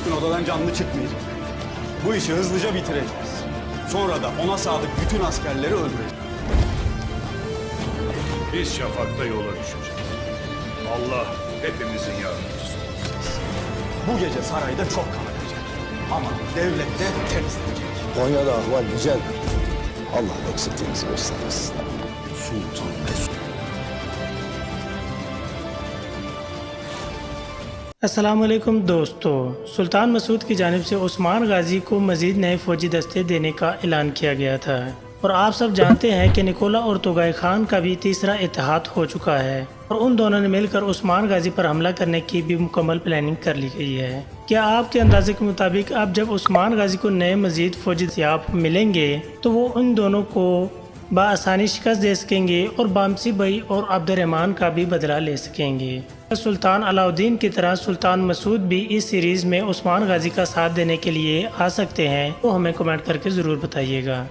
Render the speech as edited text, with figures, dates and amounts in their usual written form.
gün odadan canlı çıkmayacak. Bu işi hızlıca bitireceğiz. Sonra da ona sadık bütün askerleri öldüreceğiz. Biz şafakta yola düşeceğiz. Allah hepimizin yardımcısı olsun. Bu gece sarayda çok kan akacak. Ama devlette temizlenecek. Konya'da ahval güzel. Allah eksikliğimizi göstermesin. Sultan Mesut. अस्सलाम वालेकुम दोस्तों, सुल्तान मसूद की जानिब से उस्मान गाजी को मज़ीद नए फ़ौजी दस्ते देने का ऐलान किया गया था और आप सब जानते हैं कि निकोला और तुगाई खान का भी तीसरा इत्तेहाद हो चुका है और उन दोनों ने मिलकर उस्मान गाजी पर हमला करने की भी मुकम्मल प्लानिंग कर ली गई है। क्या आपके अंदाजे के मुताबिक अब जब उस्मान गाजी को नए मज़ीद फ़ौजी हथियार मिलेंगे तो वो उन दोनों को बआसानी शिकस्त दे सकेंगे और बामसी भाई और अब्दुर्रहमान का भी बदला ले सकेंगे। सुल्तान अलाउद्दीन की तरह सुल्तान मसूद भी इस सीरीज़ में उस्मान गाजी का साथ देने के लिए आ सकते हैं, तो हमें कमेंट करके ज़रूर बताइएगा।